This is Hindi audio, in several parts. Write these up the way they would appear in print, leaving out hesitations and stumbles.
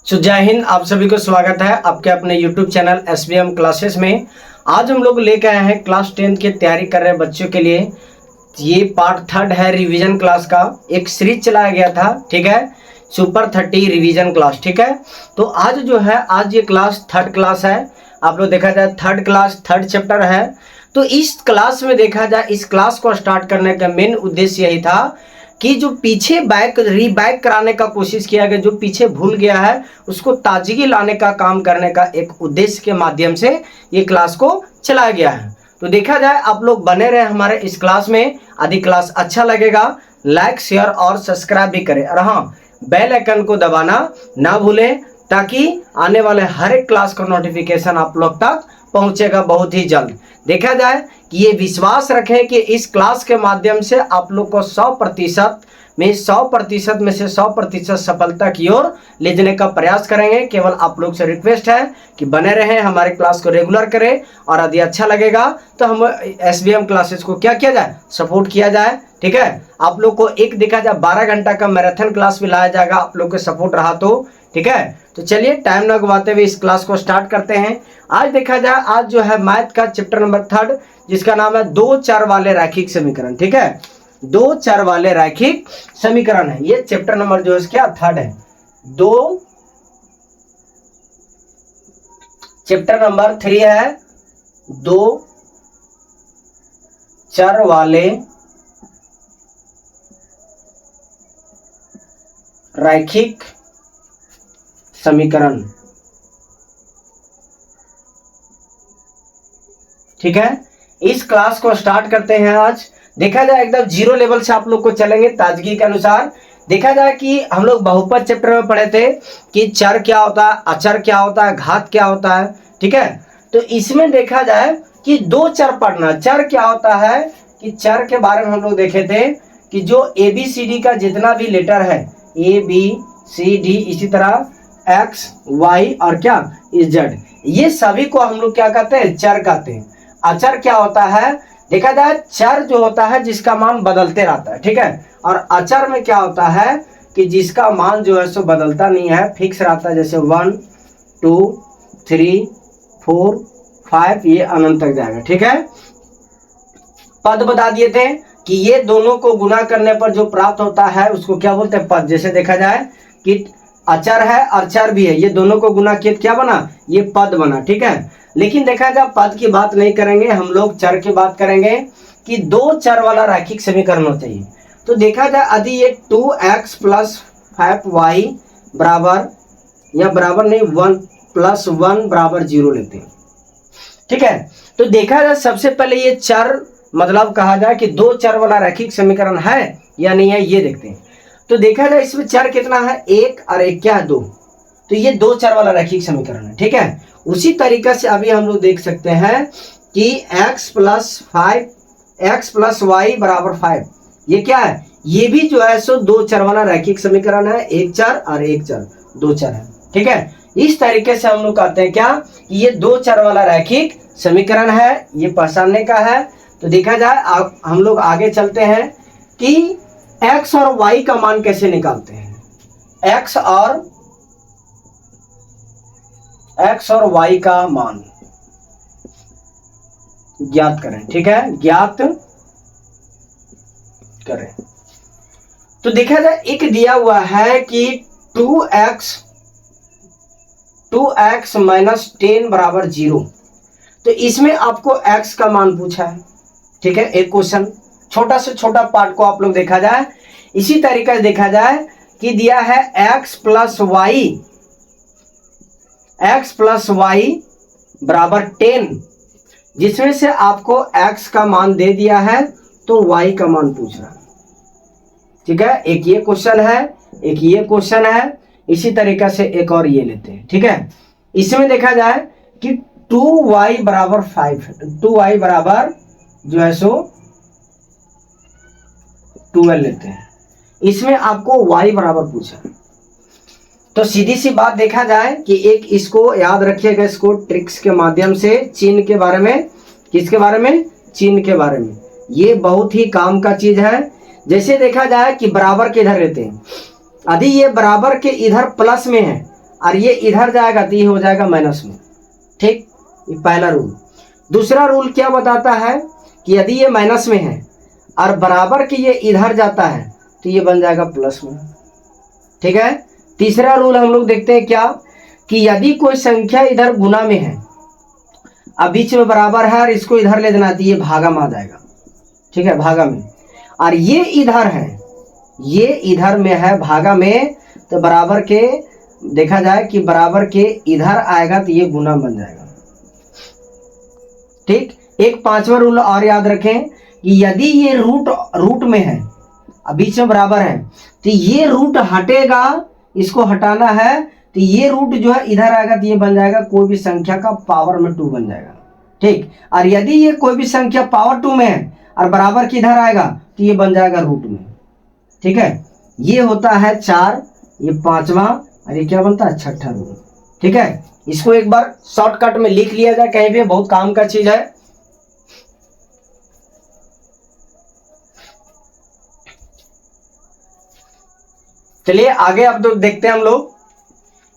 जय हिंद। आप सभी को स्वागत है आपके अपने YouTube चैनल SBM क्लासेस में। आज हम लोग लेके आए हैं क्लास 10 की तैयारी कर रहे बच्चों के लिए। ये पार्ट 3 है रिवीजन क्लास का। एक सीरीज चलाया गया था, ठीक है, सुपर 30 रिवीजन क्लास, ठीक है। तो आज जो है, आज ये क्लास 3rd क्लास है। आप लोग देखा जाए 3rd क्लास 3rd चैप्टर है। तो इस क्लास में देखा जाए, इस क्लास को स्टार्ट करने का मेन उद्देश्य यही था कि जो पीछे रीबैक कराने का कोशिश किया गया, जो पीछे भूल गया है उसको ताजगी लाने का काम करने का एक उद्देश्य के माध्यम से ये क्लास को चलाया गया है। तो देखा जाए आप लोग बने रहे हमारे इस क्लास में। यदि क्लास अच्छा लगेगा लाइक शेयर और सब्सक्राइब भी करें, और हाँ, बेल आइकन को दबाना ना भूलें ताकि आने वाले हर एक क्लास का नोटिफिकेशन आप लोग तक पहुंचेगा बहुत ही जल्द। देखा जाए कि ये विश्वास रखें कि इस क्लास के माध्यम से आप लोग को 100% में 100% में से 100% सफलता की ओर ले जाने का प्रयास करेंगे। केवल आप लोग से रिक्वेस्ट है कि बने रहें, हमारे क्लास को रेगुलर करें, और यदि अच्छा लगेगा तो हम SBM क्लासेस को क्या किया जाए, सपोर्ट किया जाए, ठीक है। आप लोग को एक देखा जाए 12 घंटा का मैराथन क्लास भी लाया जाएगा, आप लोग को सपोर्ट रहा तो, ठीक है। तो चलिए टाइम न गवाते हुए इस क्लास को स्टार्ट करते हैं। आज देखा जाए, आज जो है मैथ का चैप्टर नंबर 3 जिसका नाम है 2 चर वाले रैखिक समीकरण, ठीक है। 2 चर वाले रैखिक समीकरण है ये चैप्टर नंबर जो है क्या 3rd है। 2 चैप्टर नंबर 3 है 2 चर वाले रैखिक समीकरण, ठीक है। इस क्लास को स्टार्ट करते हैं। आज देखा जाए एकदम जीरो लेवल से आप लोग को चलेंगे ताजगी के अनुसार। देखा जाए कि हम लोग बहुपद चैप्टर में पढ़े थे कि चर क्या होता है, अचर क्या होता है, घात क्या होता है, ठीक है। तो इसमें देखा जाए कि 2 चर पढ़ना। चर क्या होता है कि चर के बारे में हम लोग देखे थे कि जो ABCD का जितना भी लेटर है, ABCD, इसी तरह X Y और क्या Z, ये सभी को हम लोग क्या कहते हैं, चर कहते हैं। अचर क्या होता है, देखा जाए चर जो होता है जिसका मान बदलते रहता है, ठीक है। और अचर में क्या होता है कि जिसका मान जो है सो बदलता नहीं है, फिक्स रहता है, जैसे 1 2 3 4 5, ये अनंत तक जाएगा, ठीक है। पद बता दिए थे कि ये दोनों को गुना करने पर जो प्राप्त होता है उसको क्या बोलते हैं, पद। जैसे देखा जाए कि अचर है और चर भी है, ये दोनों को गुना किया क्या बना, ये पद बना, ठीक है। लेकिन देखा जाए पद की बात नहीं करेंगे, हम लोग चर की बात करेंगे कि 2 चर वाला रैखिक समीकरण होना चाहिए। तो देखा जाए यदि ये 2x + 5y बराबर, या बराबर नहीं, 1 + 1 = 0 लेते हैं, ठीक है। तो देखा जाए सबसे पहले ये चर मतलब कहा जाए कि 2 चर वाला रैखिक समीकरण है या नहीं है, ये देखते हैं। तो देखा जाए इसमें चर कितना है, 1 और 1 क्या है, 2। तो ये 2 चर वाला रैखिक समीकरण है, ठीक है। उसी तरीके से अभी हम लोग देख सकते हैं कि x + y = 5, ये क्या है, ये भी जो है सो 2 चर वाला रैखिक समीकरण है। 1 चर और 1 चर, 2 चर है, ठीक है। इस तरीके से हम लोग कहते हैं क्या कि ये 2 चर वाला रैखिक समीकरण है, ये पहचानने का है। तो देखा जाए हम लोग आगे चलते हैं कि x और y का मान कैसे निकालते हैं। x और y का मान ज्ञात करें, ठीक है, ज्ञात करें। तो देखा जाए एक दिया हुआ है कि 2x - 10 = 0। तो इसमें आपको x का मान पूछा है, ठीक है। एक क्वेश्चन छोटा से छोटा पार्ट को आप लोग देखा जाए। इसी तरीके से देखा जाए कि दिया है x + y = 10, जिसमें से आपको x का मान दे दिया है तो y का मान पूछ रहा है, ठीक है। एक ये क्वेश्चन है, एक ये क्वेश्चन है, इसी तरीके से एक और ये लेते हैं, ठीक है। इसमें देखा जाए कि 2y = 5, 2y बराबर जो है सो 12 लेते हैं। इसमें आपको y बराबर पूछा। तो सीधी सी बात देखा जाए कि एक इसको याद रखिएगा, इसको ट्रिक्स के माध्यम से, चिन्ह के बारे में, किसके बारे में, चिन्ह के बारे में। ये बहुत ही काम का चीज है। जैसे देखा जाए कि बराबर के इधर रहते हैं, यदि ये बराबर के इधर प्लस में है और ये इधर जाएगा तो ये हो जाएगा माइनस में। ठीक, ये पहला रूल। दूसरा रूल क्या बताता है कि यदि ये माइनस में है और बराबर के ये इधर जाता है तो ये बन जाएगा प्लस में। ठीक है। तीसरा रूल हम लोग देखते हैं क्या, कि यदि कोई संख्या इधर गुना में है, अब बीच में बराबर है और इसको इधर ले देना तो ये भागा में आ जाएगा। ठीक है, भागा में। और ये इधर है, ये इधर में है भागा में, तो बराबर के देखा जाए कि बराबर के इधर आएगा तो ये गुना बन जाएगा। ठीक। एक पांचवा रूल और याद रखें कि यदि ये रूट में है, अब बीच में बराबर है, तो ये रूट हटेगा, इसको हटाना है, तो ये रूट जो है इधर आएगा तो ये बन जाएगा कोई भी संख्या का पावर में 2 बन जाएगा। ठीक। और यदि ये कोई भी संख्या पावर 2 में है और बराबर के इधर आएगा तो ये बन जाएगा रूट में। ठीक है, ये होता है 4, ये 5वां, और ये क्या बनता है 6ठा रूल। ठीक है, इसको एक बार शॉर्टकट में लिख लिया जाए कहीं भी, बहुत काम का चीज है। चलिए आगे अब तो देखते हैं हम लोग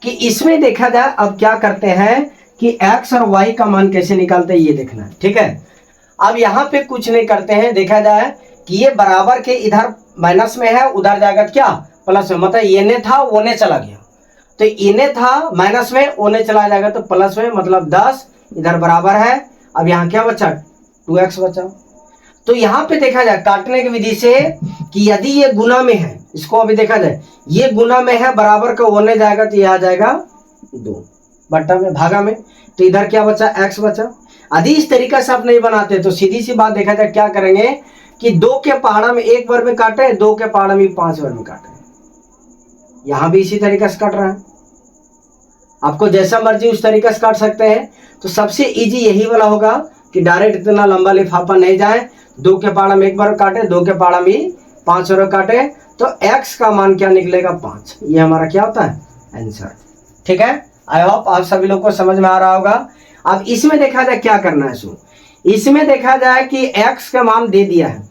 कि इसमें देखा जाए अब क्या करते हैं कि x और y का मान कैसे निकालते हैं, ये देखना है। ठीक है, अब यहाँ पे कुछ नहीं करते हैं, देखा जाए कि ये बराबर के इधर माइनस में है, उधर जाएगा क्या प्लस में, मतलब ये ने था वो ने चला गया, तो इने था माइनस में, ओने चला जाएगा तो प्लस में, मतलब 10 इधर बराबर है। अब यहाँ क्या बचा 2x बचा। तो यहाँ पे देखा जाए काटने की विधि से कि यदि ये गुना में है, इसको अभी देखा जाए ये गुना में है, बराबर का ओने जाएगा तो ये आ जाएगा 2 बट्टा में भागा में, तो इधर क्या बचा x बचा। यदि इस तरीका से आप नहीं बनाते तो सीधी सी बात देखा जाए क्या करेंगे कि 2 के पहाड़ा में 1 बार में काटे, 2 के पहाड़ा में 5 बार में काटे। यहां भी इसी तरीके से कट रहा है, आपको जैसा मर्जी उस तरीके से काट सकते हैं। तो सबसे इजी यही वाला होगा कि डायरेक्ट इतना लंबा लिफाफा नहीं जाए, 2 के पहाड़ा में 1 बार काटे, 2 के पहाड़ा में 5 बार काटे, तो x का मान क्या निकलेगा 5। ये हमारा क्या होता है आंसर। ठीक है, आई होप आप सभी लोग को समझ में आ रहा होगा। अब इसमें देखा जाए क्या करना है, सुन, इसमें देखा जाए कि x का मान दे दिया है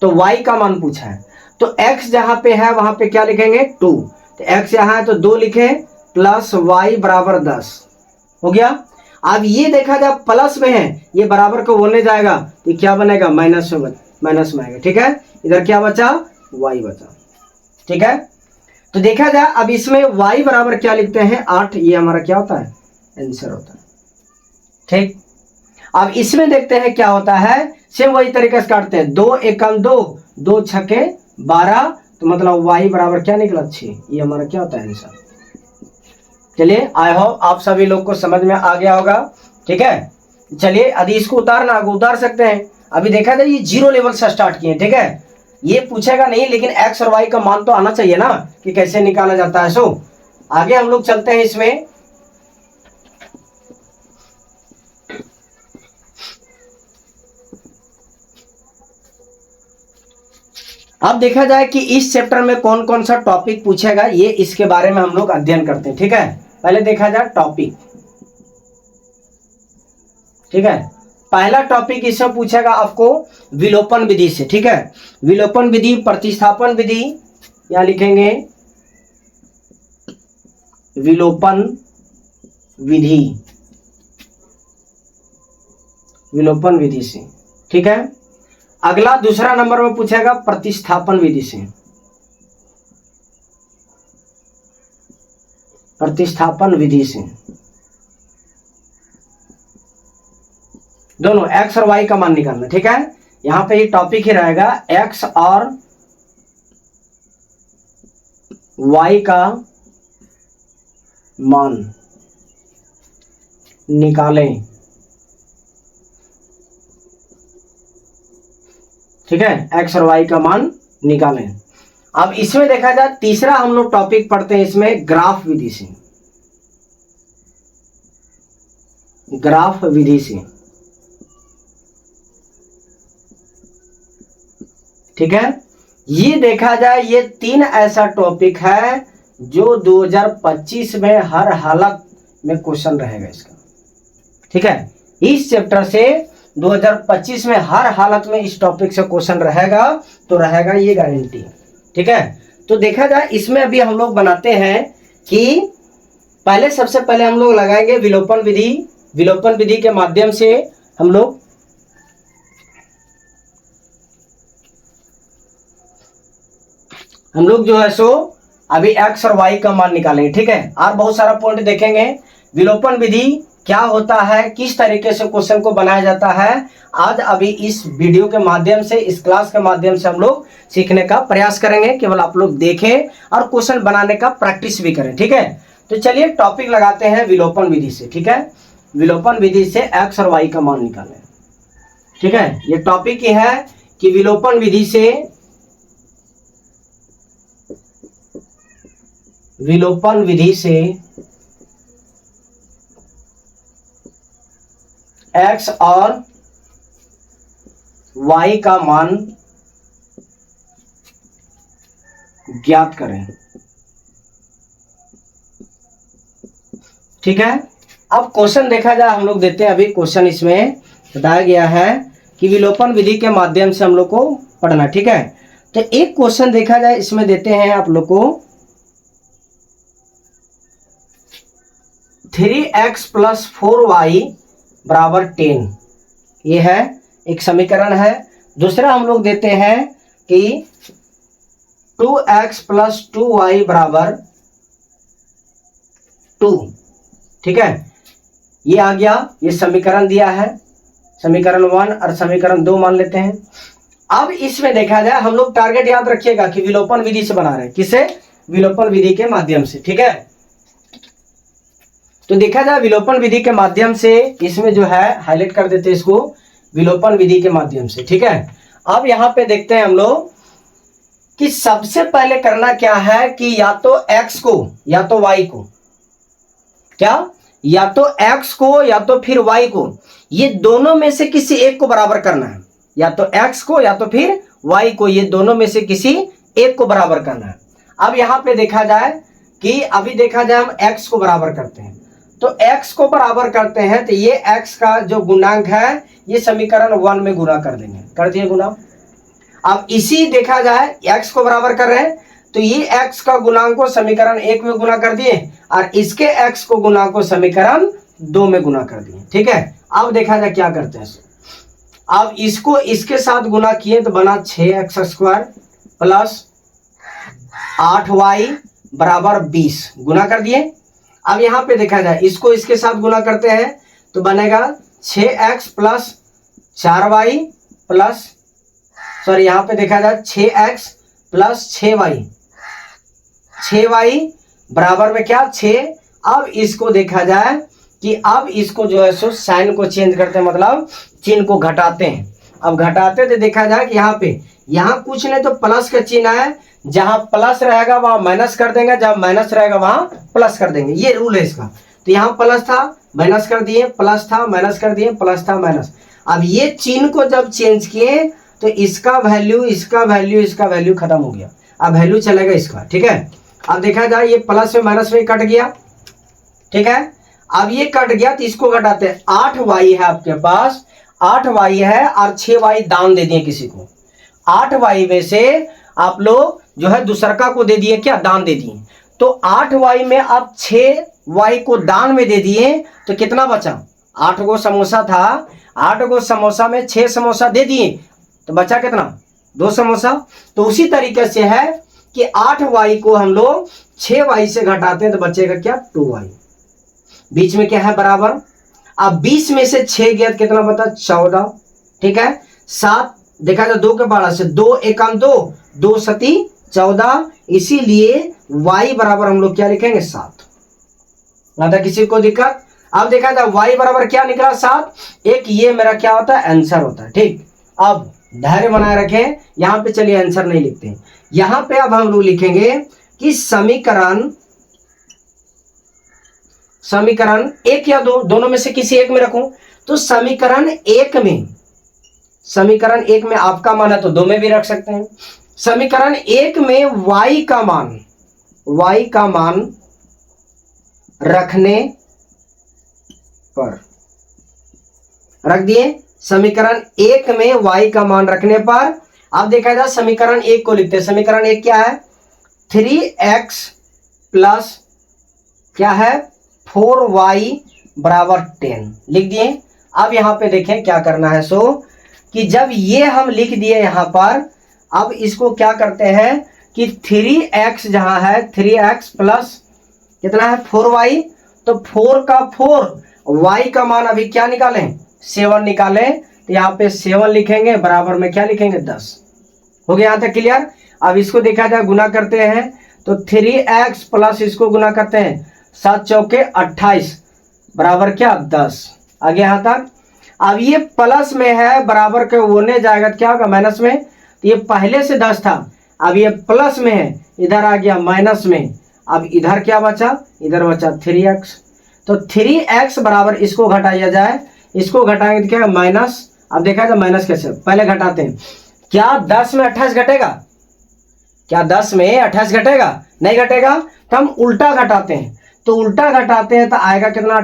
तो y का मान पूछा है, तो x जहां पे है वहां पे क्या लिखेंगे 2, तो x यहाँ है तो 2 लिखे प्लस y बराबर 10 हो गया। अब ये देखा जाए प्लस में है, ये बराबर को बोलने जाएगा तो क्या बनेगा माइनस में आएगा। ठीक है, इधर क्या बचा y बचा। ठीक है, तो देखा जाए अब इसमें y बराबर क्या लिखते हैं 8, ये हमारा क्या होता है आंसर होता है। ठीक, अब इसमें देखते हैं क्या होता है, सेम वही तरीके से काटते हैं, 2 एकम 2, 2 छके 12, तो मतलब y बराबर क्या निकला 6, ये हमारा क्या होता है आंसर। चलिए आई होप आप सभी लोग को समझ में आ गया होगा। ठीक है, चलिए यदि इसको उतारना उतार सकते हैं। अभी देखा जाए ये 0 लेवल से स्टार्ट किए। ठीक है, ये पूछेगा नहीं, लेकिन x और y का मान तो आना चाहिए ना कि कैसे निकाला जाता है। सो आगे हम लोग चलते हैं इसमें। अब देखा जाए कि इस चैप्टर में कौन कौन सा टॉपिक पूछेगा, ये इसके बारे में हम लोग अध्ययन करते हैं। ठीक है, पहले देखा जाए टॉपिक। ठीक है, पहला टॉपिक इसमें पूछेगा आपको विलोपन विधि से। ठीक है, विलोपन विधि, प्रतिस्थापन विधि, यहां लिखेंगे विलोपन विधि, विलोपन विधि से। ठीक है, अगला दूसरा नंबर में पूछेगा प्रतिस्थापन विधि से, प्रतिस्थापन विधि से दोनों x और y का मान निकालना। ठीक है, यहां पे ये टॉपिक ही रहेगा x और y का मान निकालें। ठीक है, x और y का मान निकालें। अब इसमें देखा जाए तीसरा हम लोग टॉपिक पढ़ते हैं इसमें ग्राफ विधि से, ग्राफ विधि से। ठीक है, ये देखा जाए ये 3 ऐसा टॉपिक है जो 2025 में हर हालत में क्वेश्चन रहेगा इसका। ठीक है, इस चैप्टर से 2025 में हर हालत में इस टॉपिक से क्वेश्चन रहेगा, तो रहेगा ये गारंटी। ठीक है, तो देखा जाए इसमें अभी हम लोग बनाते हैं कि पहले सबसे पहले हम लोग लगाएंगे विलोपन विधि। विलोपन विधि के माध्यम से हम लोग जो है सो अभी x और y का मान निकालेंगे, ठीक है। और बहुत सारा पॉइंट देखेंगे, विलोपन विधि क्या होता है, किस तरीके से क्वेश्चन को बनाया जाता है, आज अभी इस वीडियो के माध्यम से, इस क्लास के माध्यम से हम लोग सीखने का प्रयास करेंगे। केवल आप लोग देखें और क्वेश्चन बनाने का प्रैक्टिस भी करें, ठीक है। तो चलिए टॉपिक लगाते हैं विलोपन विधि से, ठीक है। विलोपन विधि से x और y का मान निकालें, ठीक है। ये टॉपिक ये है कि विलोपन विधि से x और y का मान ज्ञात करें, ठीक है। अब क्वेश्चन देखा जाए, हम लोग देते हैं अभी क्वेश्चन। इसमें बताया गया है कि विलोपन विधि के माध्यम से हम लोग को पढ़ना, ठीक है। तो एक क्वेश्चन देखा जाए, इसमें देते हैं आप लोग को 3x + 4y = 10, ये है एक समीकरण है। दूसरा हम लोग देते हैं कि 2x + 2y = 2, ठीक है। ये आ गया, ये समीकरण दिया है, समीकरण 1 और समीकरण 2 मान लेते हैं। अब इसमें देखा जाए, हम लोग टारगेट याद रखिएगा कि विलोपन विधि से बना रहे हैं, किसे, विलोपन विधि के माध्यम से, ठीक है। तो देखा जाए विलोपन विधि के माध्यम से, इसमें जो है हाईलाइट कर देते हैं इसको, विलोपन विधि के माध्यम से, ठीक है। अब यहां पे देखते हैं हम लोग कि सबसे पहले करना क्या है कि या तो x को या तो y को, क्या, या तो x को या तो फिर y को, ये दोनों में से किसी एक को बराबर करना है। या तो x को या तो फिर y को, ये दोनों में से किसी एक को बराबर करना है। अब यहां पे देखा जाए कि अभी देखा जाए हम x को बराबर करते हैं, तो x को बराबर करते हैं तो ये x का जो गुणांक है ये समीकरण 1 में गुना कर देंगे, कर दिए गुना। अब इसी देखा जाए x को बराबर कर रहे हैं तो ये x का गुणांक को समीकरण 1 में गुना कर दिए और इसके x को गुणांक को समीकरण 2 में गुना कर दिए, ठीक है। अब देखा जाए क्या करते हैं, अब इसको इसके साथ गुना किए तो बना 6x² + 8y = 20, गुना कर दिए। अब यहां पे देखा जाए, इसको इसके साथ गुना करते हैं तो बनेगा 6x + 4y प्लस, सॉरी यहां पे देखा जाए 6x + 6y, 6y बराबर में क्या, 6। अब इसको देखा जाए कि अब इसको जो है सो साइन को चेंज करते हैं, मतलब चिन्ह को घटाते हैं। अब घटाते तो देखा जाए कि यहाँ कुछ नहीं तो प्लस का चिन्ह है, जहां प्लस रहेगा वहां माइनस कर देंगे, जहां माइनस रहेगा वहां प्लस कर देंगे, ये रूल है इसका। तो यहाँ प्लस था माइनस कर दिए, प्लस था माइनस कर दिए, प्लस था माइनस। अब ये चिन्ह को जब चेंज किए तो इसका वैल्यू, इसका वैल्यू, इसका वैल्यू खत्म हो गया, अब वैल्यू चलेगा इसका, ठीक है। अब देखा जाए ये प्लस में माइनस में कट गया, ठीक है। अब ये कट गया तो इसको घटाते हैं, 8y है आपके पास, 8y है और 6y दान दे दिए किसी को। 8y में से आप लोग जो है दूसरका को दे दिए, क्या, दान दे दिए। तो 8y में आप 6y को दान में दे दिए तो कितना बचा, 8 गो समोसा था, 8 गो समोसा में 6 समोसा दे दिए तो बचा कितना, 2 समोसा। तो उसी तरीके से है कि 8y को हम लोग 6y से घटाते हैं तो बचेगा क्या, 2y। बीच में क्या है, बराबर। अब 20 में से 6 गया कितना बता, 14, ठीक है। 7 देखा जाए 2 के 12 से 2 एकम 2, 2 सती 14, इसीलिए y बराबर हम लोग क्या लिखेंगे, 7। ना किसी को दिक्कत। अब देखा जाए y बराबर क्या निकला, 7। एक ये मेरा क्या होता है, आंसर होता है, ठीक। अब धैर्य बनाए रखें, यहां पे चलिए आंसर नहीं लिखते हैं, यहां पे अब हम लोग लिखेंगे कि समीकरण 1 या 2 दोनों में से किसी एक में रखूं। तो समीकरण 1 में आपका मान है तो 2 में भी रख सकते हैं। समीकरण 1 में y का मान रखने पर रख दिए, समीकरण 1 में y का मान रखने पर। अब देखा जाए समीकरण 1 को लिखते हैं, समीकरण 1 क्या है, 3x प्लस क्या है 4y बराबर 10 लिख दिए। अब यहाँ पे देखें क्या करना है। सो कि जब ये हम लिख दिए यहाँ पर, अब इसको क्या करते हैं कि 3x जहाँ है 3x प्लस कितना है 4y, तो 4 का 4 y का मान अभी क्या निकालें 7 निकालें, तो यहाँ पे 7 लिखेंगे बराबर में क्या लिखेंगे 10। हो गया यहाँ तक क्लियर। अब इसको देखा जाए गुना करते हैं तो 3x प्लस इसको गुना करते हैं 7 चौके 28 बराबर क्या 10। आगे यहाँ तक। अब ये प्लस में है बराबर के होने जाएगा क्या होगा माइनस में, तो ये पहले से 10 था, अब ये प्लस में है इधर आ गया माइनस में। अब इधर क्या बचा, इधर बचा 3x, तो 3x बराबर इसको घटाया जाए, इसको घटाएंगे तो क्या माइनस। अब देखा जाए माइनस कैसे, पहले घटाते हैं। क्या 10 में 28 घटेगा, क्या 10 में 28 घटेगा, नहीं घटेगा, तो हम उल्टा घटाते हैं। तो उल्टा घटाते हैं तो आएगा कितना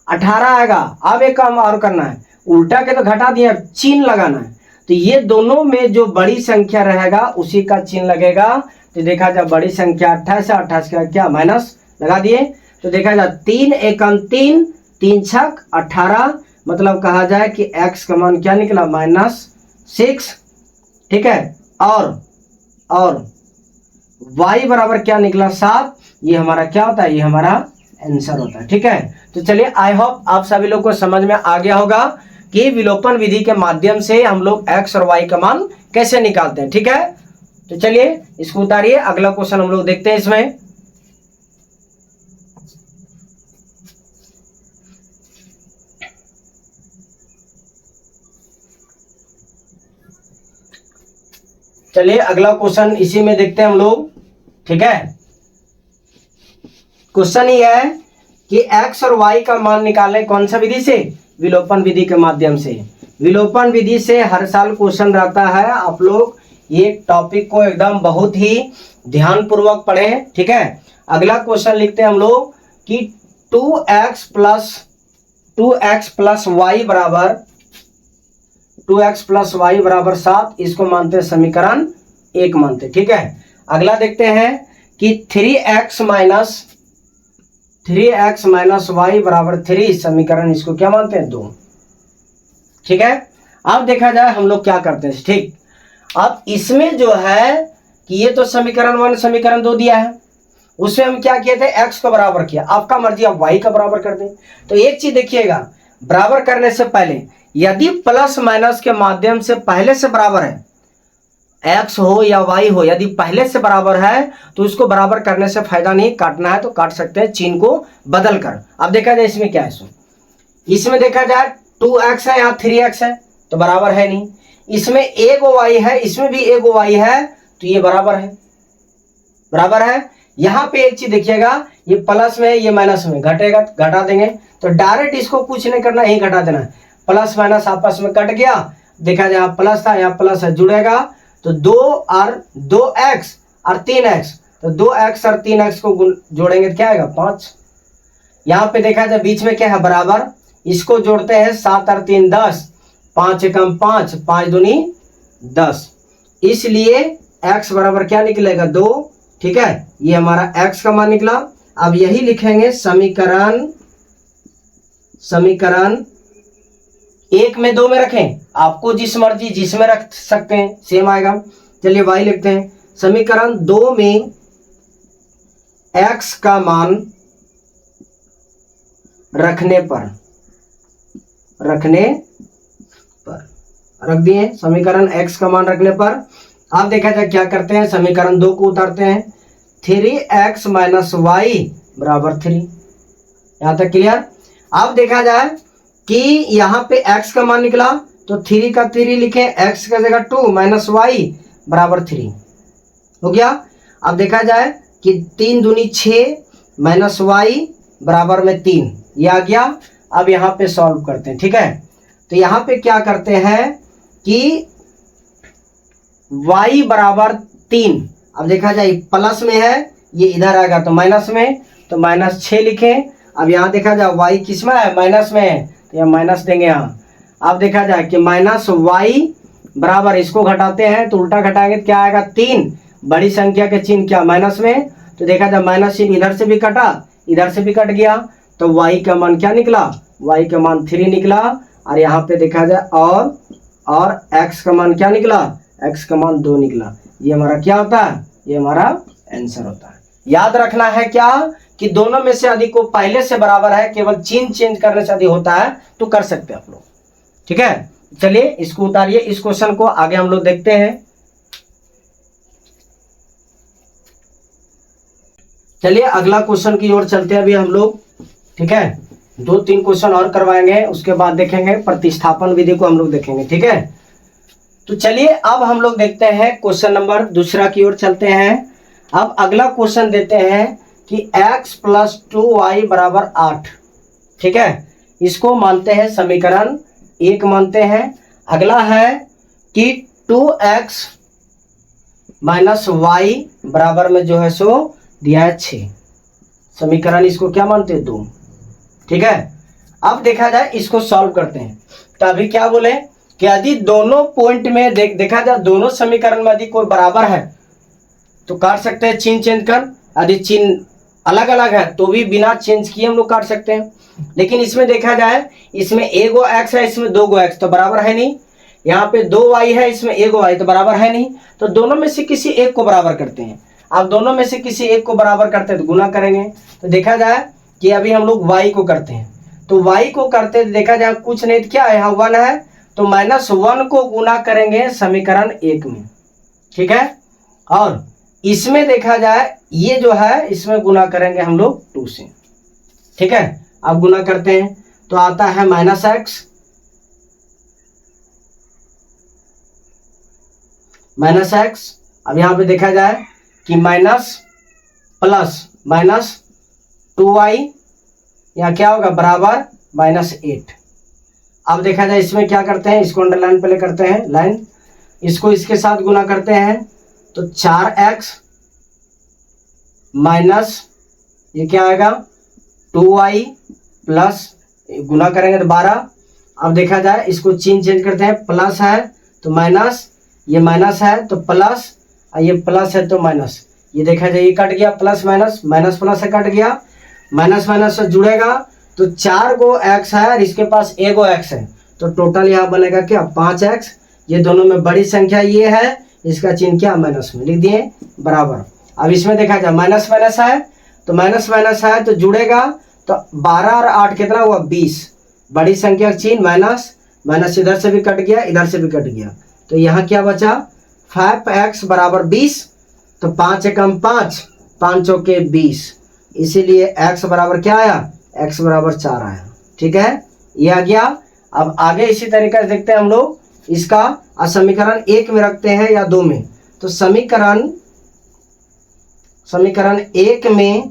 18 आएगा। अब एक काम और करना है, उल्टा के तो घटा दिया, चिन्ह लगाना है। तो ये दोनों में जो बड़ी संख्या रहेगा उसी का चिन्ह लगेगा। तो देखा जाए बड़ी संख्या 28 है, 28 का क्या माइनस लगा दिए। तो देखा जाए 3 एकम 3, 3 छक 18, मतलब कहा जाए कि x का मान क्या निकला -6, ठीक है। और y बराबर क्या निकला 7। ये हमारा क्या होता है, ये हमारा आंसर होता है, ठीक है। तो चलिए आई होप आप सभी लोग को समझ में आ गया होगा कि विलोपन विधि के माध्यम से हम लोग x और y का मान कैसे निकालते हैं, ठीक है। तो चलिए इसको उतारिए, अगला क्वेश्चन हम लोग देखते हैं इसमें। चलिए अगला क्वेश्चन इसी में देखते हैं हम लोग, ठीक है। क्वेश्चन ये है कि x और y का मान निकालें कौन सा विधि से, विलोपन विधि के माध्यम से। विलोपन विधि से हर साल क्वेश्चन रहता है, आप लोग ये टॉपिक को एकदम बहुत ही ध्यान पूर्वक पढ़ें, ठीक है। अगला क्वेश्चन लिखते हैं हम लोग कि 2x प्लस वाई बराबर 7, इसको मानते हैं समीकरण 1 मानते हैं, ठीक है। अगला देखते हैं कि 3x माइनस वाई बराबर 3, समीकरण इसको क्या मानते हैं 2, ठीक है। अब देखा जाए हम लोग क्या करते हैं, ठीक। अब इसमें जो है कि ये तो समीकरण 1 समीकरण 2 दिया है, उसमें हम क्या किए थे x को बराबर किया, आपका मर्जी आप y का बराबर कर दें। तो एक चीज देखिएगा, बराबर करने से पहले यदि प्लस माइनस के माध्यम से पहले से बराबर है, x हो या y हो, यदि पहले से बराबर है तो उसको बराबर करने से फायदा नहीं, काटना है तो काट सकते हैं चिन्ह को बदल कर। अब देखा जाए इसमें क्या है, इसमें देखा जाए 2x है यहाँ 3x है तो बराबर है नहीं, इसमें एक y है इसमें भी एक y है तो ये बराबर है। यहाँ पे एक चीज देखिएगा, ये प्लस में ये माइनस में घटेगा, घटा देंगे तो डायरेक्ट इसको कुछ नहीं करना, यही घटा देना है। प्लस माइनस आपस में कट गया, देखा जाए प्लस था यहाँ प्लस है जुड़ेगा, तो 2x और 3x, तो 2x और 3x को जोड़ेंगे तो क्या आएगा 5। यहाँ पे देखा जाए बीच में क्या है बराबर, इसको जोड़ते हैं 7 और 3 10, 5 एकम 5, 5 दूनी 10, इसलिए x बराबर क्या निकलेगा 2, ठीक है। ये हमारा x का मान निकला। अब यही लिखेंगे समीकरण 1 में 2 में रखें, आपको जिस मर्जी जिसमें रख सकते हैं सेम आएगा। चलिए y लिखते हैं, समीकरण 2 में x का मान रखने पर रख दिए, समीकरण x का मान रखने पर। अब देखा जाए क्या करते हैं, समीकरण 2 को उतारते हैं, 3x माइनस वाई बराबर 3, यहां तक क्लियर। अब देखा जाए कि यहाँ पे x का मान निकला तो 3 का 3 लिखे, x का जगह 2 माइनस वाई बराबर 3 हो गया। अब देखा जाए कि 3 दूनी 6 माइनस वाई बराबर में 3, ये आ गया। अब यहाँ पे सॉल्व करते हैं, ठीक है। तो यहाँ पे क्या करते हैं कि y बराबर 3, अब देखा जाए प्लस में है, ये इधर आएगा तो माइनस में, तो -6 लिखें। अब यहाँ देखा जाए y किस में है, माइनस में है, तो यहाँ माइनस देंगे यहाँ। अब देखा जाए कि -y बराबर, इसको घटाते हैं तो उल्टा घटाएंगे तो क्या आएगा 3, बड़ी संख्या के चिन्ह क्या माइनस में, तो देखा जाए माइनस चिन्ह इधर से भी कटा इधर से भी कट गया, तो y का मान क्या निकला, y का मान 3 निकला। और यहाँ पे देखा जाए और x का मान क्या निकला, x का मान 2 निकला। ये हमारा क्या होता है, ये हमारा आंसर होता है। याद रखना है क्या कि दोनों में से अधिक को पहले से बराबर है, केवल चिन्ह चेंज करने से अधिक होता है, तो कर सकते हैं आप लोग। ठीक है, चलिए इसको उतारिए, इस क्वेश्चन को आगे हम लोग देखते हैं। चलिए अगला क्वेश्चन की ओर चलते हैं अभी हम लोग। ठीक है, 2-3 क्वेश्चन और करवाएंगे, उसके बाद देखेंगे प्रतिस्थापन विधि को हम लोग देखेंगे। ठीक है, तो चलिए अब हम लोग देखते हैं क्वेश्चन नंबर दूसरा की ओर चलते हैं। अब अगला क्वेश्चन देते हैं कि x + 2y = 8। ठीक है, इसको मानते हैं समीकरण 1 मानते हैं। अगला है कि 2x - y बराबर में जो है सो दिया है 6। समीकरण इसको क्या मानते हैं, 2। ठीक है, अब देखा जाए इसको सॉल्व करते हैं। तो अभी क्या बोले कि यदि दोनों पॉइंट में देखा जाए दोनों समीकरण में यदि कोई बराबर है तो काट सकते हैं चिन्ह चेंज कर। यदि चिन्ह अलग अलग है तो भी बिना चेंज किए हम लोग काट सकते हैं। लेकिन इसमें देखा जाए, इसमें एगो x है, इसमें 2 x, तो बराबर है नहीं। यहाँ पे 2y है, इसमें एगो y, तो बराबर है नहीं। तो दोनों में से किसी एक को बराबर करते हैं। अब दोनों में से किसी एक को बराबर करते हैं तो गुना करेंगे। तो देखा जाए कि अभी हम लोग y को करते हैं, तो y को करते देखा जाए कुछ नहीं, क्या है यहाँ 1 है, तो -1 को गुना करेंगे समीकरण 1 में। ठीक है, और इसमें देखा जाए ये जो है इसमें गुना करेंगे हम लोग 2 से। ठीक है, अब गुना करते हैं तो आता है -x अब यहाँ पे देखा जाए कि माइनस प्लस -2y, यहाँ क्या होगा बराबर -8। अब देखा जाए इसमें क्या करते हैं, इसको अंडरलाइन पहले करते हैं लाइन, इसको इसके साथ गुना करते हैं तो 4x माइनस ये क्या आएगा 2y प्लस गुना करेंगे तो 12। अब देखा जाए इसको चिन्ह चेंज करते हैं, प्लस है तो माइनस, ये माइनस है तो प्लस, ये प्लस है तो माइनस। ये देखा जाए ये कट गया, प्लस प्लस से कट गया, माइनस से जुड़ेगा तो 4 गो x है और इसके पास एगो x है, तो टोटल यहाँ बनेगा क्या 5x। ये दोनों में बड़ी संख्या ये है, इसका चिन्ह क्या माइनस में लिख दिए बराबर। अब इसमें देखा जाए माइनस है तो माइनस है तो जुड़ेगा, तो 12 और 8 कितना हुआ 20, बड़ी संख्या चिन्ह माइनस इधर से भी कट गया, इधर से भी कट गया, तो यहाँ क्या बचा 5x = 20, तो 5 एकम 5, 5 चौके 20, इसीलिए x बराबर क्या आया, x बराबर 4 आया। ठीक है, ये आ गया। अब आगे इसी तरीके से देखते हैं हम लोग इसका, समीकरण 1 में रखते हैं या 2 में, तो समीकरण 1 में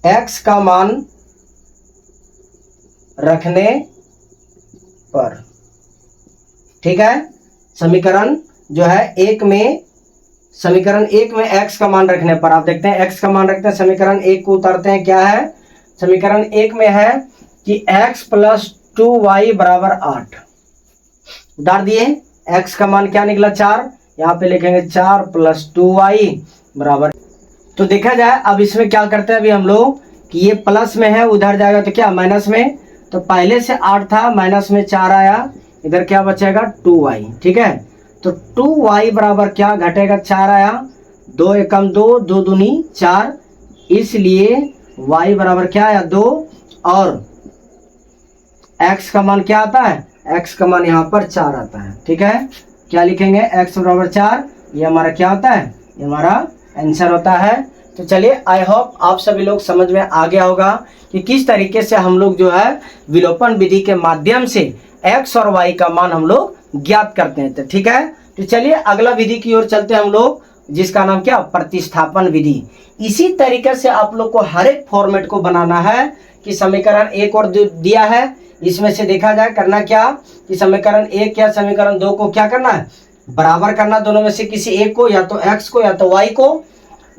x का मान रखने पर, ठीक है, समीकरण जो है समीकरण 1 में x का मान रखने पर, आप देखते हैं x का मान रखते हैं, समीकरण 1 को उतारते हैं, क्या है समीकरण 1 में है कि x + 2y = 8। उतार दिए, x का मान क्या निकला 4, यहाँ पे लिखेंगे 4 + 2y बराबर। तो देखा जाए अब इसमें क्या करते हैं अभी हम लोग कि ये प्लस में है, उधर जाएगा तो क्या माइनस में, तो पहले से 8 था, माइनस में 4 आया, इधर क्या बचेगा 2y। ठीक है, तो 2y बराबर क्या घटेगा 4 आया, 2 एकम 2, 2 दूनी 4, इसलिए y बराबर क्या आया 2, और x का मान क्या आता है, x का मान यहाँ पर 4 आता है। ठीक है, क्या लिखेंगे x बराबर 4, ये हमारा क्या होता है, ये हमारा आंसर होता है। तो चलिए आई होप आप सभी लोग समझ में आ गया होगा कि किस तरीके से हम लोग जो है विलोपन विधि के माध्यम से x और y का मान हम लोग ज्ञात करते हैं। तो ठीक है, तो चलिए अगला विधि की ओर चलते हैं हम लोग, जिसका नाम क्या प्रतिस्थापन विधि। इसी तरीके से आप लोग को हर एक फॉर्मेट को बनाना है कि समीकरण 1 और दिया है, इसमें से देखा जाए करना क्या कि समीकरण 1 या समीकरण 2 को क्या करना है बराबर करना, दोनों में से किसी एक को, या तो x को या तो y को।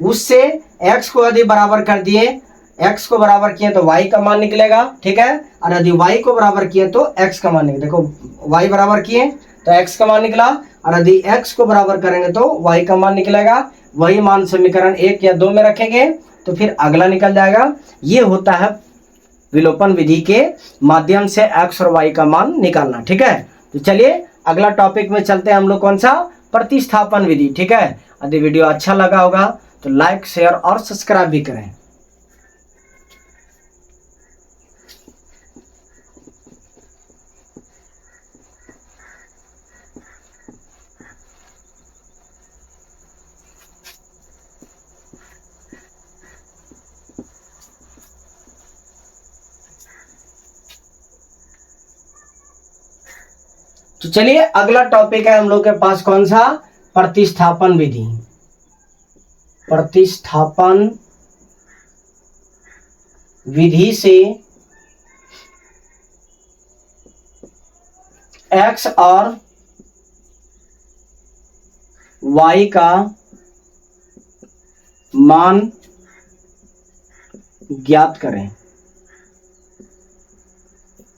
उससे x को यदि बराबर कर दिए, x को बराबर किए तो y का मान निकलेगा। ठीक है, और यदि y को बराबर किए तो x का मान निकलेगा। देखो y बराबर किए तो x का मान निकला, और यदि x को बराबर करेंगे तो y का मान निकलेगा। वही मान समीकरण 1 या 2 में रखेंगे तो फिर अगला निकल जाएगा। ये होता है विलोपन विधि के माध्यम से एक्स और वाई का मान निकालना। ठीक है, तो चलिए अगला टॉपिक में चलते हैं हम लोग, कौन सा, प्रतिस्थापन विधि। ठीक है, यदि वीडियो अच्छा लगा होगा तो लाइक शेयर और सब्सक्राइब भी करें। तो चलिए अगला टॉपिक है हम लोग के पास, कौन सा, प्रतिस्थापन विधि। प्रतिस्थापन विधि से x और y का मान ज्ञात करें।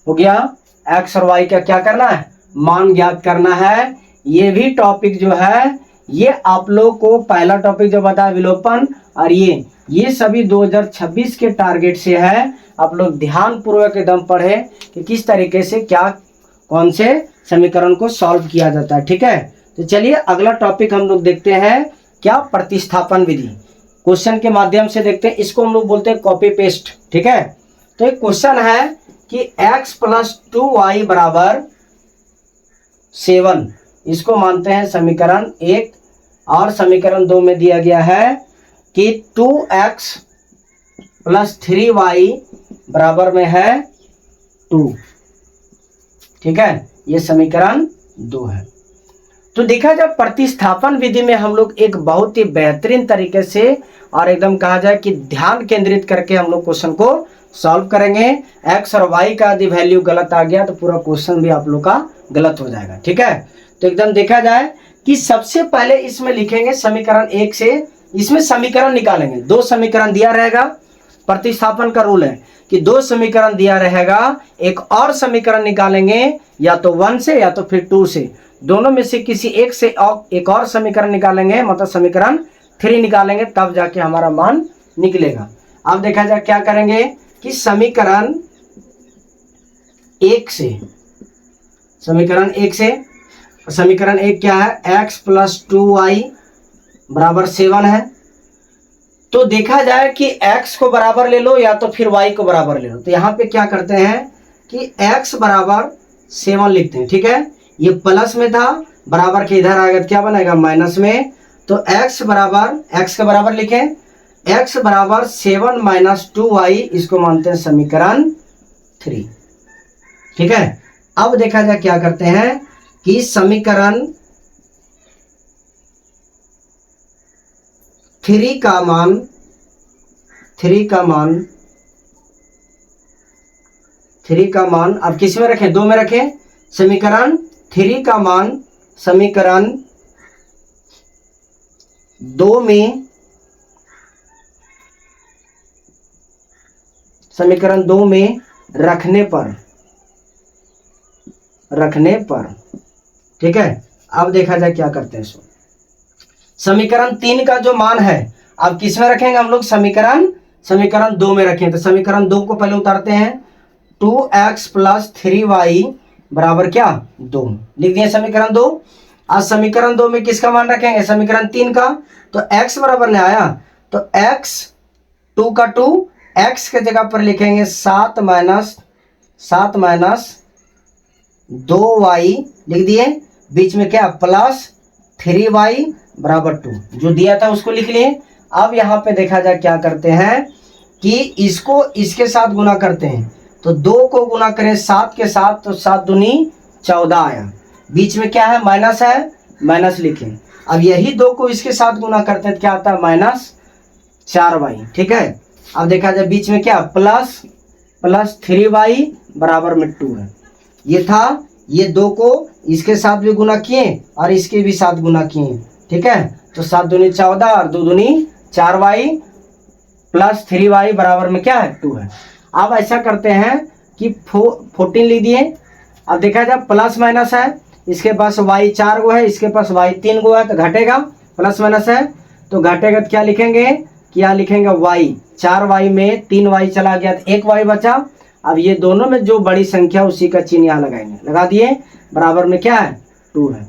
हो गया, x और y का क्या करना है, मान ज्ञात करना है। ये भी टॉपिक जो है ये आप लोग को पहला टॉपिक जो बताया विलोपन, और ये सभी 2026 के टारगेट से है। आप लोग ध्यान पूर्वक एकदम पढ़े कि किस तरीके से क्या कौन से समीकरण को सॉल्व किया जाता है। ठीक है, तो चलिए अगला टॉपिक हम लोग देखते हैं, क्या, प्रतिस्थापन विधि। क्वेश्चन के माध्यम से देखते हैं, इसको हम लोग बोलते हैं कॉपी पेस्ट। ठीक है, तो एक क्वेश्चन है कि x + 2y बराबर 7, इसको मानते हैं समीकरण 1, और समीकरण 2 में दिया गया है कि 2x + 3y बराबर में है 2। ठीक है, ये समीकरण 2 है। तो देखा जाए प्रतिस्थापन विधि में हम लोग एक बहुत ही बेहतरीन तरीके से और एकदम कहा जाए कि ध्यान केंद्रित करके हम लोग क्वेश्चन को सॉल्व करेंगे। x और y का यदि वैल्यू गलत आ गया तो पूरा क्वेश्चन भी आप लोग का गलत हो जाएगा। ठीक है, तो एकदम देखा जाए कि सबसे पहले इसमें लिखेंगे समीकरण 1 से, इसमें समीकरण निकालेंगे। 2 समीकरण दिया रहेगा, प्रतिस्थापन का रूल है कि 2 समीकरण दिया रहेगा, एक और समीकरण निकालेंगे, या तो 1 से या तो फिर 2 से, दोनों में से किसी एक से एक और समीकरण निकालेंगे, मतलब समीकरण 3 निकालेंगे, तब जाके हमारा मान निकलेगा। अब देखा जाए क्या करेंगे कि समीकरण 1 से, समीकरण 1 क्या है, x + 2y बराबर 7 है। तो देखा जाए कि x को बराबर ले लो या तो फिर y को बराबर ले लो। तो यहाँ पे क्या करते हैं कि x बराबर 7 लिखते हैं। ठीक है, ये प्लस में था, बराबर के इधर आएगा क्या बनेगा, माइनस में। तो x के बराबर लिखें, x बराबर 7 - 2y, इसको मानते हैं समीकरण 3। ठीक है, अब देखा जाए क्या करते हैं कि समीकरण 3 का मान अब किस में रखें, 2 में रखें। समीकरण 3 का मान समीकरण 2 में, समीकरण 2 में रखने पर। ठीक है, अब देखा जाए क्या करते हैं इसको। समीकरण 3 का जो मान है अब किस में रखेंगे हम लोग, समीकरण 2 में रखें। तो समीकरण 2 को पहले उतारते हैं, 2x + 3y बराबर क्या, 2 लिख दिए समीकरण 2। आज समीकरण 2 में किसका मान रखेंगे, समीकरण 3 का। तो x बराबर नहीं आया, तो x 2 का 2, x के जगह पर लिखेंगे 7 - 2y लिख दिए, बीच में क्या, प्लस 3y बराबर 2, जो दिया था उसको लिख लिए। अब यहाँ पे देखा जाए क्या करते हैं कि इसको इसके साथ गुना करते हैं। तो 2 को गुना करें 7 के साथ, तो 7 दूनी 14 आया, बीच में क्या है, माइनस है, माइनस लिखें। अब यही 2 को इसके साथ गुना करते हैं, क्या आता है, -4y। ठीक है, अब देखा जाए बीच में क्या, प्लस 3y बराबर में 2 है। ये था, ये 2 को इसके साथ भी गुना किए और इसके भी साथ गुना किए। ठीक है, तो 7 दूनी 14 और 2 दूनी 4y + 3y बराबर में क्या है, 2 है। अब ऐसा करते हैं कि 14 लिख दिए। अब देखा जाए प्लस माइनस है, इसके पास y 4 गो है, इसके पास y 3 गो है, तो घटेगा, प्लस माइनस है तो घटेगा, तो क्या लिखेंगे, क्या लिखेंगे y, 4y में 3y चला गया तो 1y बचा। अब ये दोनों में जो बड़ी संख्या उसी का चिन्ह यहाँ लगाएंगे, लगा दिए, बराबर में क्या है 2 है।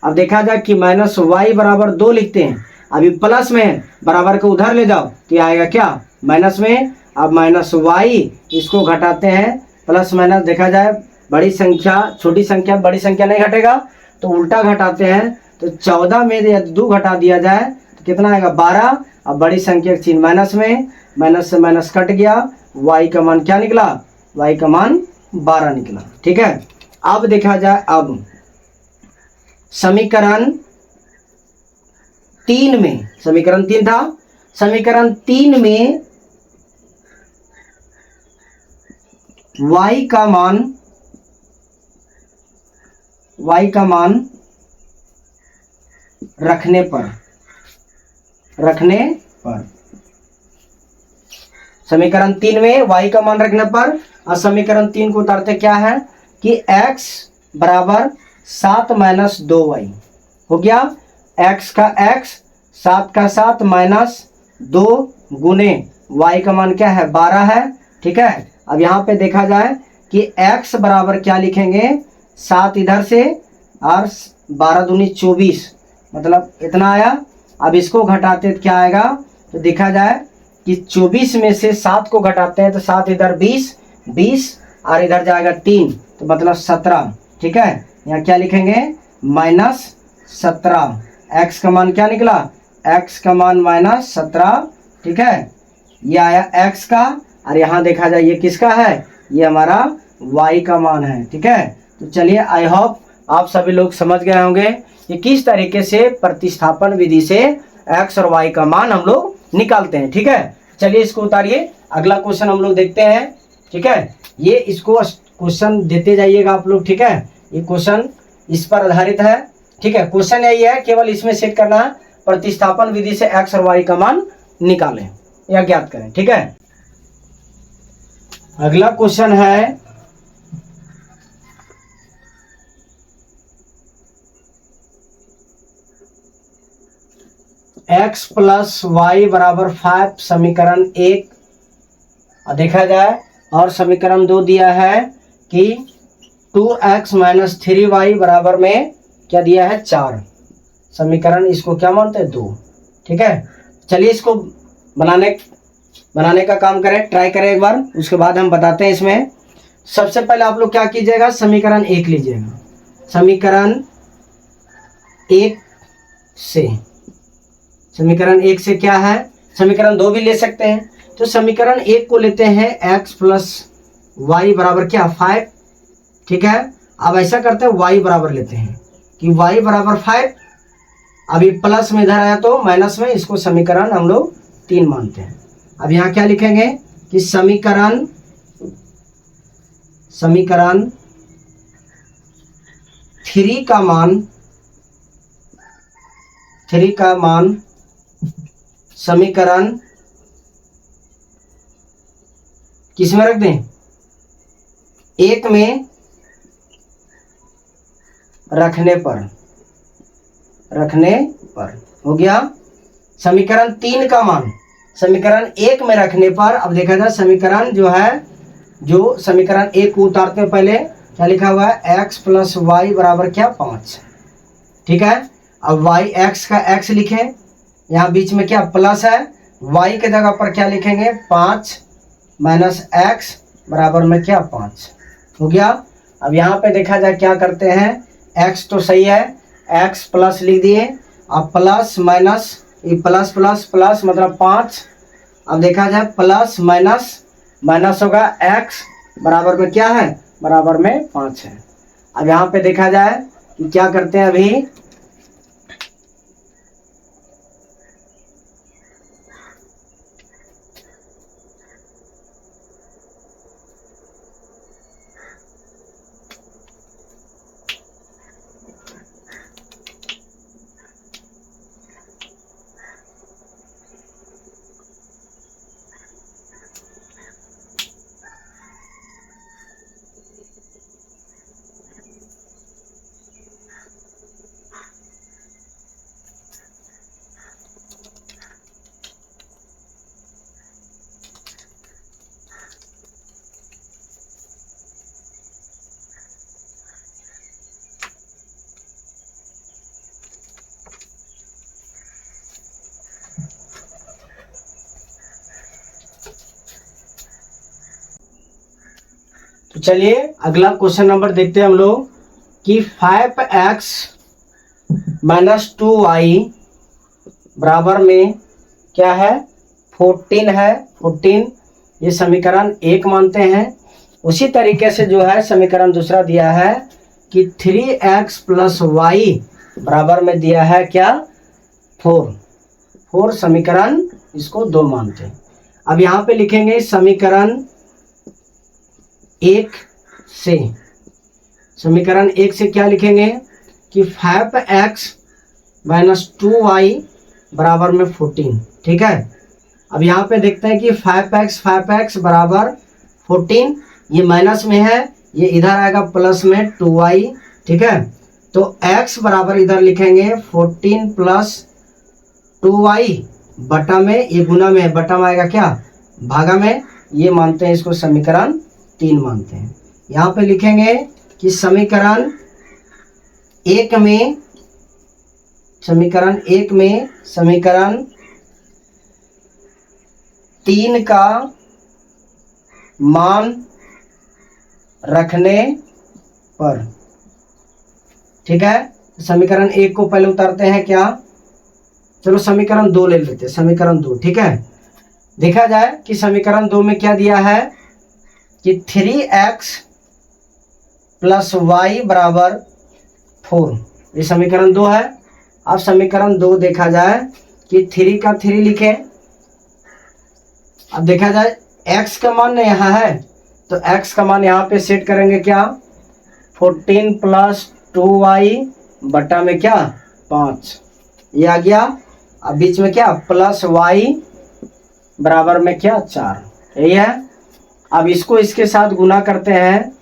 अब देखा जाए कि माइनस वाई बराबर 2 लिखते हैं, अभी प्लस में है, बराबर को उधर ले जाओ तो आएगा क्या माइनस में। अब माइनस वाई, इसको घटाते हैं, प्लस माइनस देखा जाए बड़ी संख्या छोटी संख्या बड़ी संख्या नहीं घटेगा तो उल्टा घटाते हैं, तो 14 में यदि 2 घटा दिया जाए तो कितना आएगा 12। अब बड़ी संख्या चिन्ह माइनस में, माइनस से माइनस कट गया, y का मान क्या निकला, y का मान 12 निकला। ठीक है, अब देखा जाए, अब समीकरण 3 में, समीकरण 3 था, समीकरण 3 में y का मान रखने पर समीकरण 3 में y का मान रखने पर, और समीकरण 3 को उतारते क्या है कि x बराबर 7 माइनस 2y हो गया, x का x 7 का 7 माइनस 2 गुने y का मान क्या है 12 है। ठीक है, अब यहाँ पे देखा जाए कि x बराबर क्या लिखेंगे 7 इधर से और 12 दूनी 24, मतलब इतना आया। अब इसको घटाते तो क्या आएगा, तो देखा जाए कि 24 में से 7 को घटाते हैं तो 7 इधर 20 और इधर जाएगा 3 तो मतलब 17। ठीक है, यहाँ क्या लिखेंगे माइनस 17, x का मान क्या निकला, x का मान माइनस 17। ठीक है, ये आया x का, और यहाँ देखा जाए ये किसका है, ये हमारा y का मान है। ठीक है, तो चलिए आई होप आप सभी लोग समझ गए होंगे कि किस तरीके से प्रतिस्थापन विधि से x और y का मान हम लोग निकालते हैं। ठीक है, चलिए इसको उतारिए, अगला क्वेश्चन हम लोग देखते हैं। ठीक है, ये इसको क्वेश्चन देते जाइएगा आप लोग। ठीक है, ये क्वेश्चन इस पर आधारित है। ठीक है, क्वेश्चन यही है, केवल इसमें सेट करना है प्रतिस्थापन विधि से x और y का मान निकालें या ज्ञात करें। ठीक है, अगला क्वेश्चन है x प्लस वाई बराबर 5 समीकरण 1 देखा जाए, और समीकरण 2 दिया है कि 2x माइनस 3y बराबर में क्या दिया है 4। समीकरण इसको क्या मानते हैं 2। ठीक है, चलिए इसको बनाने का काम करें, ट्राई करें एक बार, उसके बाद हम बताते हैं। इसमें सबसे पहले आप लोग क्या कीजिएगा, समीकरण 1 लीजिएगा, समीकरण 1 से, समीकरण 1 से क्या है, समीकरण 2 भी ले सकते हैं, तो समीकरण 1 को लेते हैं x प्लस वाई बराबर क्या 5। ठीक है, अब ऐसा करते हैं y बराबर लेते हैं कि y बराबर 5, अभी प्लस में इधर आया तो माइनस में, इसको समीकरण हम लोग 3 मानते हैं। अब यहाँ क्या लिखेंगे कि समीकरण 3 का मान समीकरण किस में रख दें, 1 में रखने पर हो गया। समीकरण 3 का मान समीकरण 1 में रखने पर, अब देखा जाए समीकरण जो है, जो समीकरण 1 को उतारते हैं पहले क्या लिखा हुआ है x प्लस वाई बराबर क्या 5। ठीक है, अब y x का x लिखें, यहाँ बीच में क्या प्लस है, y के जगह पर क्या लिखेंगे 5 माइनस x बराबर में क्या 5 हो गया। अब यहाँ पे देखा जाए क्या करते हैं, x तो सही है, x प्लस लिख दिए, अब प्लस माइनस, ये प्लस प्लस प्लस मतलब 5, अब देखा जाए प्लस माइनस माइनस होगा, x बराबर में क्या है, बराबर में 5 है। अब यहाँ पे देखा जाए कि क्या करते हैं, अभी चलिए अगला क्वेश्चन नंबर देखते हैं हम लोग कि 5x माइनस 2y बराबर में क्या है, 14 है। 14 ये समीकरण 1 मानते हैं। उसी तरीके से जो है समीकरण दूसरा दिया है कि 3x प्लस वाई बराबर में दिया है क्या, 4 समीकरण इसको 2 मानते हैं। अब यहाँ पे लिखेंगे समीकरण 1 से, समीकरण 1 से क्या लिखेंगे कि 5x माइनस 2y बराबर में 14, ठीक है। अब यहाँ पे देखते हैं कि 5x बराबर 14, ये माइनस में है, ये इधर आएगा प्लस में 2y, ठीक है। तो x बराबर इधर लिखेंगे 14 प्लस 2y बटा में, ये गुना में है, बटा में आएगा क्या, भागा में, ये मानते हैं इसको समीकरण 3 मानते हैं। यहाँ पे लिखेंगे कि समीकरण 1 में समीकरण 3 का मान रखने पर, ठीक है। समीकरण 1 को पहले उतारते हैं क्या, चलो समीकरण 2 ले लेते हैं, समीकरण 2, ठीक है। देखा जाए कि समीकरण 2 में क्या दिया है कि 3x प्लस वाई बराबर 4, ये समीकरण 2 है। अब समीकरण 2 देखा जाए कि 3 का 3 लिखें। अब देखा जाए x का मान यहाँ है, तो x का मान यहाँ पे सेट करेंगे क्या, 14 प्लस 2y बटा में क्या 5, ये आ गया। अब बीच में क्या प्लस y बराबर में क्या 4, यही है। अब इसको इसके साथ गुना करते हैं,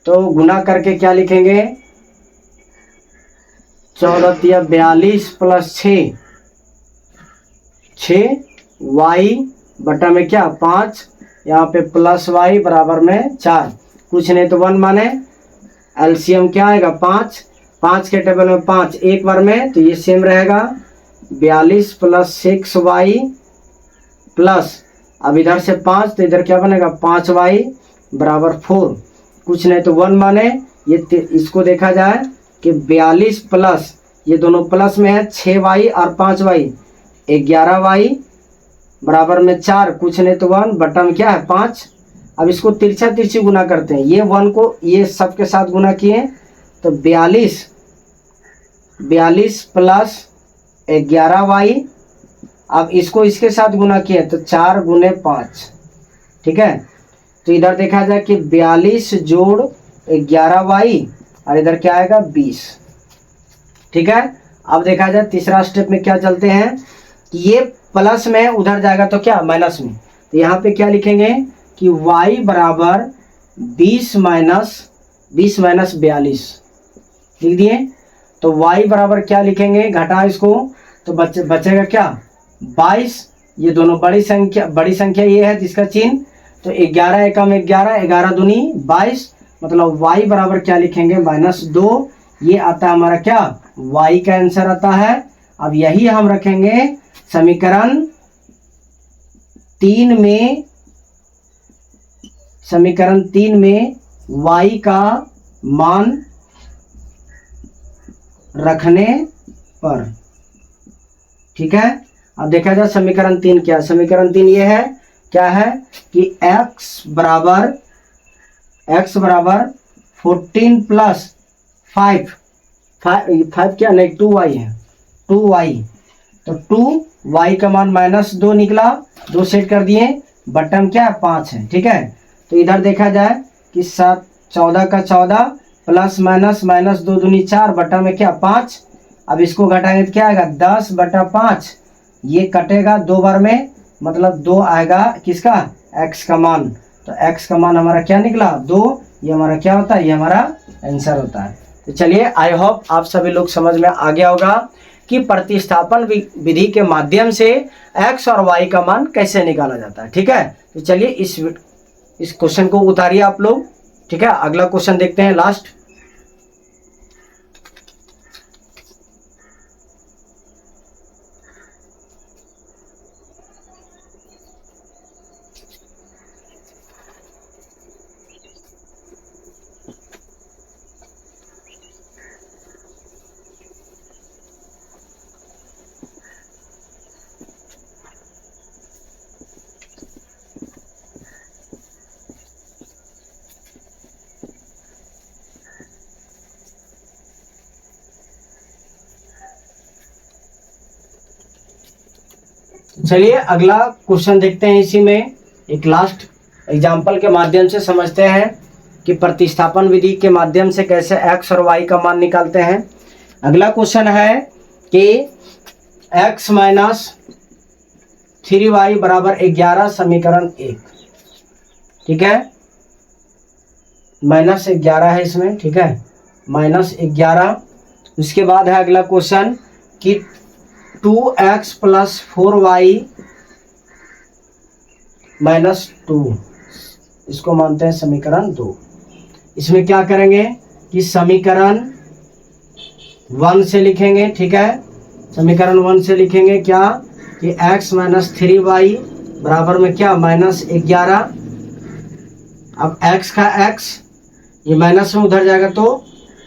तो गुना करके क्या लिखेंगे, 14 या 42 प्लस 6y बटा में क्या 5, यहाँ पे प्लस y बराबर में 4, कुछ नहीं तो 1 माने, एलसीएम क्या आएगा 5 के टेबल में 5 एक बार में, तो ये सेम रहेगा 42 प्लस 6y प्लस, अब इधर से 5 तो इधर क्या बनेगा 5y बराबर 4, कुछ नहीं तो 1 माने, ये इसको देखा जाए कि 42 प्लस, ये दोनों प्लस में है 6y और 5y 11y बराबर में 4, कुछ नहीं तो 1 बटा में क्या है 5। अब इसको तिरछा तिरछी गुना करते हैं, ये 1 को ये सब के साथ गुना किए तो 42 प्लस 11y, अब इसको इसके साथ गुना किए तो 4 गुने 5, ठीक है। तो इधर देखा जाए कि 42 जोड़ 11y और इधर क्या आएगा 20, ठीक है। अब देखा जाए तीसरा स्टेप में क्या चलते हैं कि ये प्लस में उधर जाएगा तो क्या माइनस में, तो यहाँ पे क्या लिखेंगे कि y बराबर 20 माइनस 42 लिख दिए। तो y बराबर क्या लिखेंगे, घटा इसको तो बचेगा क्या 22, ये दोनों बड़ी संख्या ये है जिसका चिन्ह, तो 11 एकम 11, 11 दूनी 22, मतलब y बराबर क्या लिखेंगे -2, ये आता है हमारा क्या y का आंसर आता है। अब यही हम रखेंगे समीकरण 3 में y का मान रखने पर, ठीक है। अब देखा जाए समीकरण 3 क्या, समीकरण 3 ये है क्या है कि x बराबर 14 प्लस 5 क्या नहीं 2y है, 2y, तो 2y का मान -2 निकला, 2 सेट कर दिए, बटन क्या है 5 है, ठीक है। तो इधर देखा जाए कि 14 का 14 प्लस माइनस 2 दूनी 4 बटा में क्या 5, अब इसको घटाएंगे तो क्या आएगा 10 बटा 5, ये कटेगा 2 बार में, मतलब 2 आएगा किसका x का मान, तो x का मान हमारा क्या निकला 2, ये हमारा क्या होता है, ये हमारा आंसर होता है। तो चलिए आई होप आप सभी लोग समझ में आ गया होगा कि प्रतिस्थापन विधि के माध्यम से x और y का मान कैसे निकाला जाता है, ठीक है। तो चलिए इस क्वेश्चन को उतारिए आप लोग, ठीक है। अगला क्वेश्चन देखते हैं लास्ट। चलिए अगला क्वेश्चन देखते हैं। इसी में एक लास्ट एग्जाम्पल के माध्यम से समझते हैं कि प्रतिस्थापन विधि के माध्यम से कैसे x और y का मान निकालते हैं। अगला क्वेश्चन है कि x माइनस 3y बराबर 11 समीकरण 1, ठीक है, -11 है इसमें, ठीक है, -11। उसके बाद है अगला क्वेश्चन कि 2x प्लस 4y माइनस 2, इसको मानते हैं समीकरण 2। इसमें क्या करेंगे कि समीकरण 1 से लिखेंगे, ठीक है, समीकरण 1 से लिखेंगे क्या कि x माइनस 3y बराबर में क्या -11। अब x का x ये माइनस में उधर जाएगा तो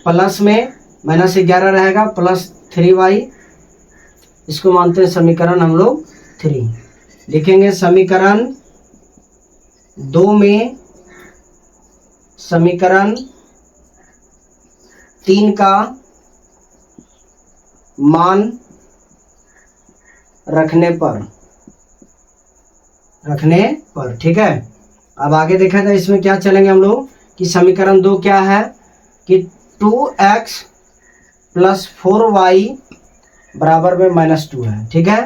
प्लस में -11 रहेगा प्लस 3y, इसको मानते हैं समीकरण हम लोग 3। लिखेंगे समीकरण 2 में समीकरण 3 का मान रखने पर, ठीक है। अब आगे देखा जाए इसमें क्या चलेंगे हम लोग कि समीकरण 2 क्या है कि 2x प्लस 4y बराबर में -2 है, ठीक है।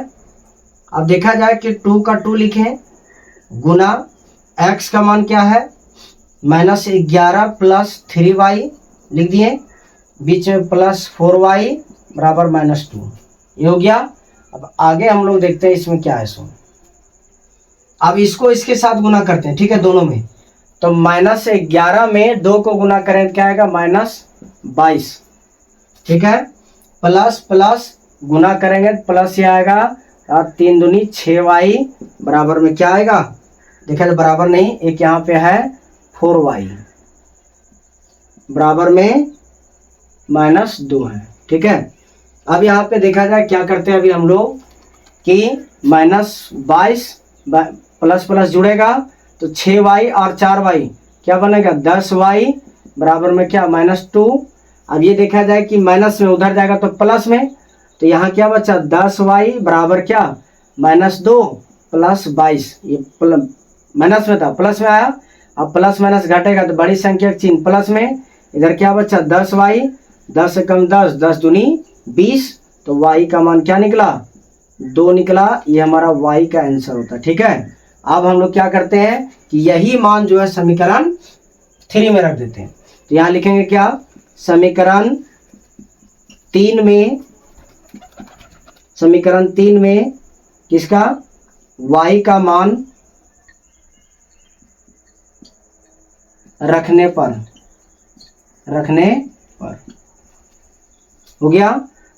अब देखा जाए कि 2 का 2 लिखें गुना x का मान क्या है -11 प्लस 3y लिख दिए, बीच में प्लस 4y बराबर -2, ये हो गया। अब आगे हम लोग देखते हैं इसमें क्या है सो। अब इसको इसके साथ गुना करते हैं, ठीक है, दोनों में। तो -11 में 2 को गुना करें क्या आएगा -22, ठीक है, प्लस प्लस गुना करेंगे प्लस ये आएगा 3 दूनी 6y बराबर में क्या आएगा, देखा जाए बराबर नहीं, एक यहाँ पे है 4y बराबर में -2 है, ठीक है। अब यहाँ पे देखा जाए क्या करते हैं अभी हम लोग कि -22 प्लस प्लस जुड़ेगा तो 6y और 4y क्या बनेगा 10y बराबर में क्या -2। अब ये देखा जाए कि माइनस में उधर जाएगा तो प्लस में, तो यहाँ क्या बचा 10y बराबर क्या -2 प्लस 22, ये माइनस में था प्लस में आया, अब प्लस माइनस घटेगा तो बड़ी संख्या का चिन्ह प्लस में, इधर क्या बचा 10y, 10 से कम 10, 10 दूनी 20, तो y का मान क्या निकला 2 निकला। ये हमारा y का आंसर होता है, ठीक है। अब हम लोग क्या करते हैं कि यही मान जो है समीकरण 3 में रख देते हैं। तो यहाँ लिखेंगे क्या समीकरण 3 में किसका y का मान रखने पर हो गया।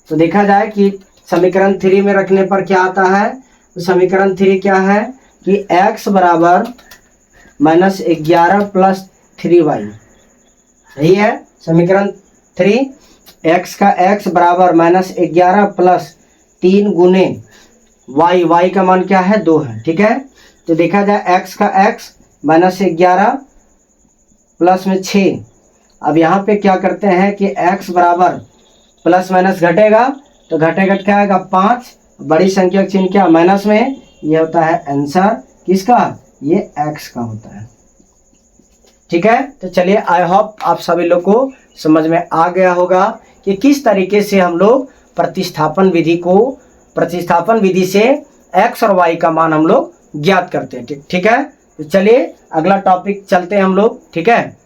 तो देखा जाए कि समीकरण 3 में रखने पर क्या आता है, तो समीकरण 3 क्या है कि x बराबर -11 प्लस 3y, यही है समीकरण 3। x का x बराबर -11 प्लस 3 गुने y का मान क्या है 2 है, ठीक है। तो देखा जाए x का x -11 प्लस में 6, अब यहाँ पे क्या करते हैं कि x बराबर प्लस माइनस घटेगा तो घटेगा क्या आएगा 5, बड़ी संख्या का चिन्ह क्या माइनस में, ये होता है आंसर किसका, ये x का होता है, ठीक है। तो चलिए आई होप आप सभी लोग को समझ में आ गया होगा कि किस तरीके से हम लोग प्रतिस्थापन विधि से x और y का मान हम लोग ज्ञात करते हैं, ठीक है। तो चलिए अगला टॉपिक चलते हैं हम लोग, ठीक है।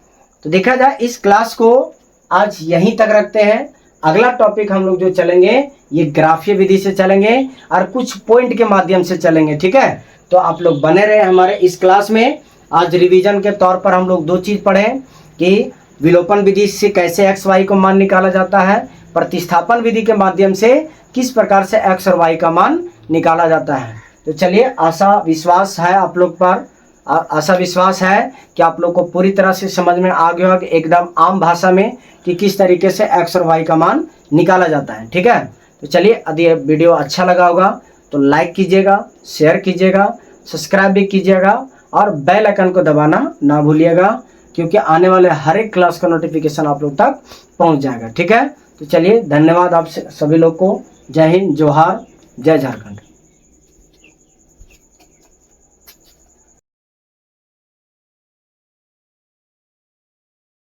तो देखा जाए इस क्लास को आज यहीं तक रखते हैं। अगला टॉपिक हम लोग जो चलेंगे ये ग्राफीय विधि से चलेंगे और कुछ पॉइंट के माध्यम से चलेंगे, ठीक है। तो आप लोग बने रहे हमारे इस क्लास में। आज रिवीजन के तौर पर हम लोग 2 चीज़ पढ़े कि विलोपन विधि से कैसे x y को मान निकाला जाता है, प्रतिस्थापन विधि के माध्यम से किस प्रकार से x और y का मान निकाला जाता है। तो चलिए आशा विश्वास है आप लोग पर, आशा विश्वास है कि आप लोग को पूरी तरह से समझ में आ गया होगा एकदम आम भाषा में कि किस तरीके से x और y का मान निकाला जाता है, ठीक है। तो चलिए यदि ये वीडियो अच्छा लगा होगा तो लाइक कीजिएगा, शेयर कीजिएगा, सब्सक्राइब भी कीजिएगा और बेल आइकन को दबाना ना भूलिएगा, क्योंकि आने वाले हर एक क्लास का नोटिफिकेशन आप लोग तक पहुंच जाएगा, ठीक है। तो चलिए धन्यवाद आप सभी लोग को। जय हिंद, जोहार, जय झारखंड।